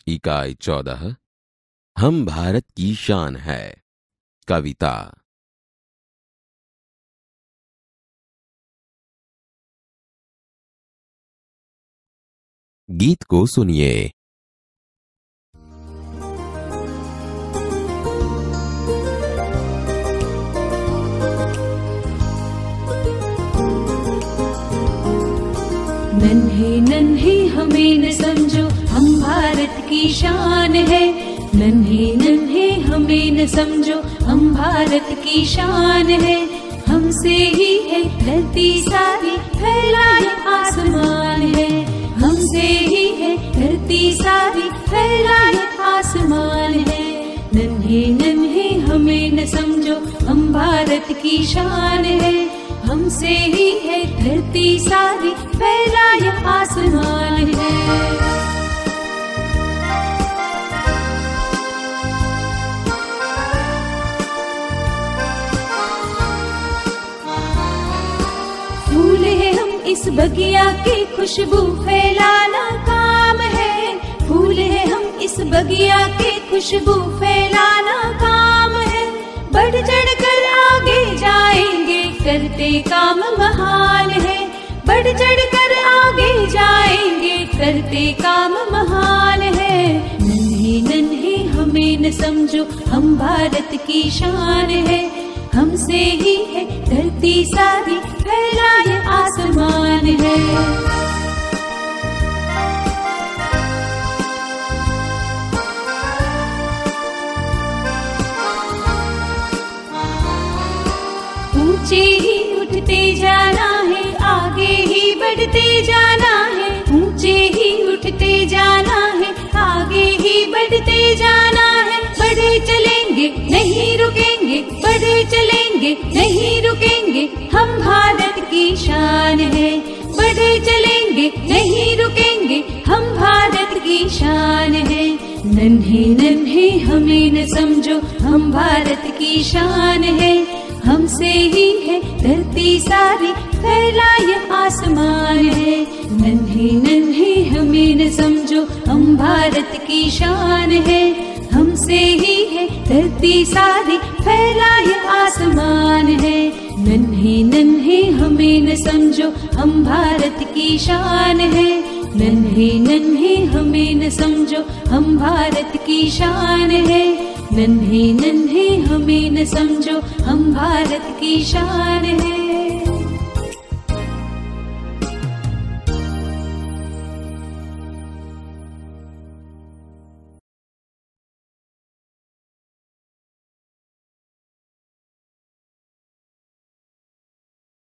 इकाई 14। हम भारत की शान है। कविता। गीत को सुनिए। नन्हे नन्हे हमें न समझो, हम भारत की शान है। नन्हे नन्हे हमें न समझो, हम भारत की शान है। हमसे ही है धरती सारी, फैला ये आसमान है। हमसे ही है धरती सारी, फैला ये आसमान है। नन्हे नन्हे हमें न समझो, हम भारत की शान है। हमसे ही है धरती सारी, फैला ये आसमान है। फूल है हम इस बगिया की, खुशबू फैलाना काम है। फूल है हम इस बगिया की, खुशबू फैलाना काम है। बढ़ चढ़ कर आगे जाएंगे, करते काम महान है। बढ़ चढ़ कर आगे जाएंगे, करते काम महान है। नन्हे नन्हे हमें न समझो, हम भारत की शान है। हमसे ही है धरती सारी, फैला ये आसमान है। ऊंचे ही उठते जाना है, आगे ही बढ़ते जाना है। ऊंचे ही उठते जाना है, आगे ही बढ़ते जाना है। बढ़े चलेंगे नहीं रुकेंगे, बढ़े चलेंगे नहीं रुकेंगे, हम भारत की शान है। बढ़े चलेंगे नहीं रुकेंगे, हम भारत की शान है। नन्हे नन्हे हमें न समझो, हम भारत की शान है। हमसे ही है धरती सारी, फैला ये आसमान है। नन्हे नन्हे हमें न समझो, हम भारत की शान है। हमसे ही है धरती सारी, फैला ये आसमान है। नन्हे नन्हे हमें न समझो, हम भारत की शान है। नन्हे नन्हे हमें न समझो, हम भारत की शान है। नन्हे नन्हे हमें न समझो, हम भारत की शान है।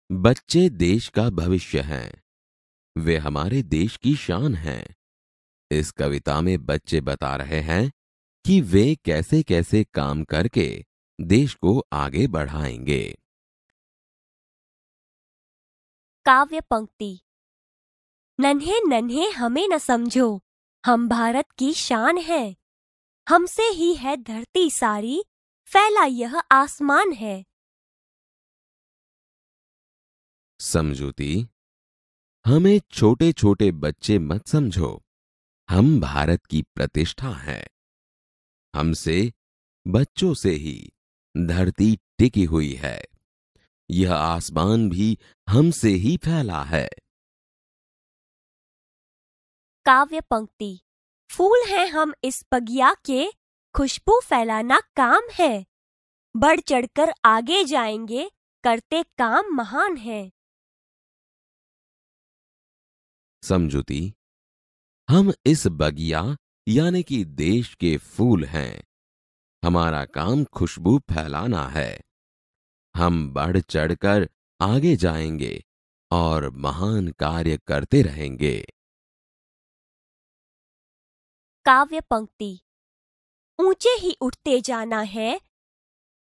बच्चे देश का भविष्य हैं। वे हमारे देश की शान हैं। इस कविता में बच्चे बता रहे हैं कि वे कैसे कैसे काम करके देश को आगे बढ़ाएंगे। काव्य पंक्ति। नन्हे नन्हे हमें न समझो, हम भारत की शान है। हमसे ही है धरती सारी, फैला यह आसमान है। समझूती। हमें छोटे छोटे बच्चे मत समझो, हम भारत की प्रतिष्ठा हैं। हमसे बच्चों से ही धरती टिकी हुई है। यह आसमान भी हमसे ही फैला है। काव्य पंक्ति। फूल हैं हम इस बगिया के, खुशबू फैलाना काम है। बढ़ चढ़कर आगे जाएंगे, करते काम महान है। समझूती। हम इस बगिया यानी कि देश के फूल हैं। हमारा काम खुशबू फैलाना है। हम बढ़ चढ़कर आगे जाएंगे और महान कार्य करते रहेंगे। काव्य पंक्ति। ऊंचे ही उठते जाना है,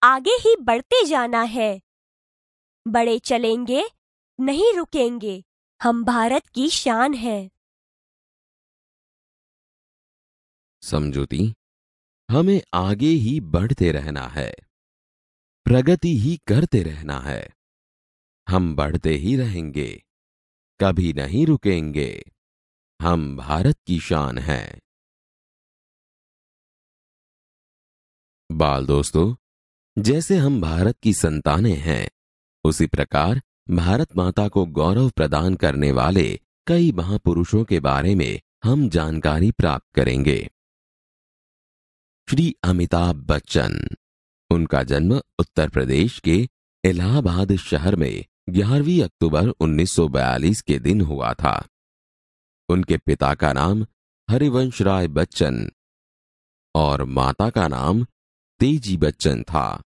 आगे ही बढ़ते जाना है। बड़े चलेंगे नहीं रुकेंगे, हम भारत की शान है। समझूती। हमें आगे ही बढ़ते रहना है, प्रगति ही करते रहना है। हम बढ़ते ही रहेंगे, कभी नहीं रुकेंगे। हम भारत की शान हैं। बाल दोस्तों, जैसे हम भारत की संतानें हैं, उसी प्रकार भारत माता को गौरव प्रदान करने वाले कई महापुरुषों के बारे में हम जानकारी प्राप्त करेंगे। श्री अमिताभ बच्चन, उनका जन्म उत्तर प्रदेश के इलाहाबाद शहर में 11 अक्टूबर 1942 के दिन हुआ था। उनके पिता का नाम हरिवंश राय बच्चन और माता का नाम तेजी बच्चन था।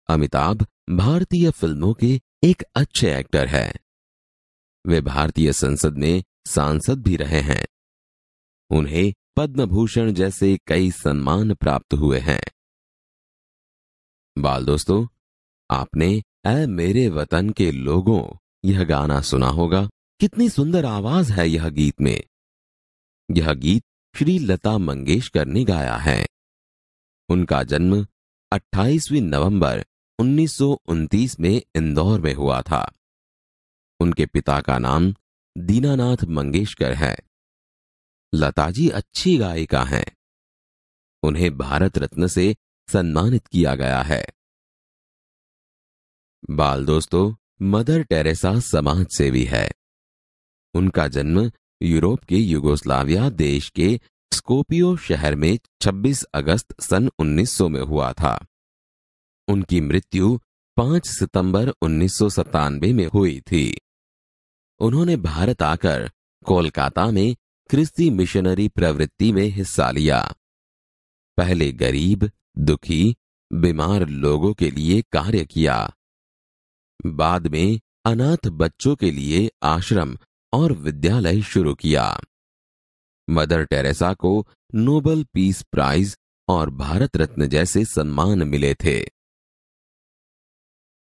अमिताभ भारतीय फिल्मों के एक अच्छे एक्टर हैं। वे भारतीय संसद में सांसद भी रहे हैं। उन्हें पद्म भूषण जैसे कई सम्मान प्राप्त हुए हैं। बाल दोस्तों, आपने ऐ मेरे वतन के लोगों यह गाना सुना होगा। कितनी सुंदर आवाज है यह गीत में। यह गीत श्री लता मंगेशकर ने गाया है। उनका जन्म 28 नवंबर 1929 में इंदौर में हुआ था। उनके पिता का नाम दीनानाथ मंगेशकर है। लता जी अच्छी गायिका हैं। उन्हें भारत रत्न से सम्मानित किया गया है। बाल दोस्तों, मदर टेरेसा समाज सेवी है। उनका जन्म यूरोप के युगोस्लाविया देश के स्कोपियो शहर में 26 अगस्त सन 1900 में हुआ था। उनकी मृत्यु 5 सितंबर 1997 में हुई थी। उन्होंने भारत आकर कोलकाता में ख्रिस्ती मिशनरी प्रवृत्ति में हिस्सा लिया। पहले गरीब, दुखी, बीमार लोगों के लिए कार्य किया। बाद में अनाथ बच्चों के लिए आश्रम और विद्यालय शुरू किया। मदर टेरेसा को नोबेल पीस प्राइज और भारत रत्न जैसे सम्मान मिले थे।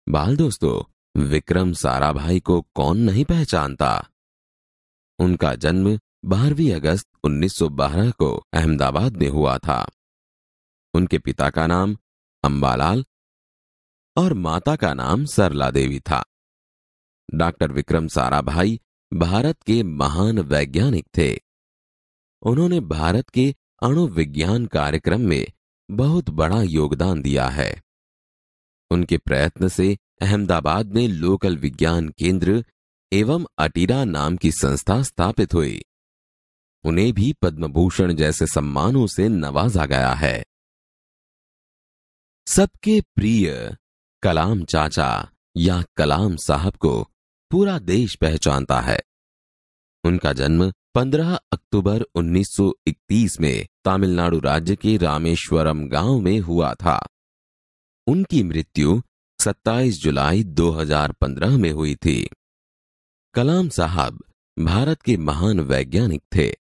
बाल दोस्तों, विक्रम साराभाई को कौन नहीं पहचानता। उनका जन्म 12 अगस्त 1912 को अहमदाबाद में हुआ था। उनके पिता का नाम अंबालाल और माता का नाम सरला देवी था। डॉक्टर विक्रम साराभाई भारत के महान वैज्ञानिक थे। उन्होंने भारत के अणु विज्ञान कार्यक्रम में बहुत बड़ा योगदान दिया है। उनके प्रयत्न से अहमदाबाद में लोकल विज्ञान केंद्र एवं अटीरा नाम की संस्था स्थापित हुई। उन्हें भी पद्म भूषण जैसे सम्मानों से नवाजा गया है। सबके प्रिय कलाम चाचा या कलाम साहब को पूरा देश पहचानता है। उनका जन्म 15 अक्टूबर 1931 में तमिलनाडु राज्य के रामेश्वरम गांव में हुआ था। उनकी मृत्यु 27 जुलाई 2015 में हुई थी। कलाम साहब भारत के महान वैज्ञानिक थे।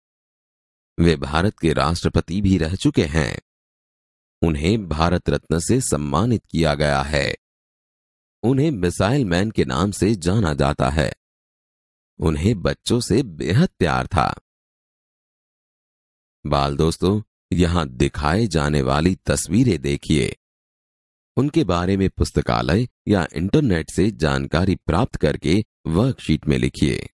वे भारत के राष्ट्रपति भी रह चुके हैं। उन्हें भारत रत्न से सम्मानित किया गया है। उन्हें मिसाइल मैन के नाम से जाना जाता है। उन्हें बच्चों से बेहद प्यार था। बाल दोस्तों, यहां दिखाए जाने वाली तस्वीरें देखिए। उनके बारे में पुस्तकालय या इंटरनेट से जानकारी प्राप्त करके वर्कशीट में लिखिए।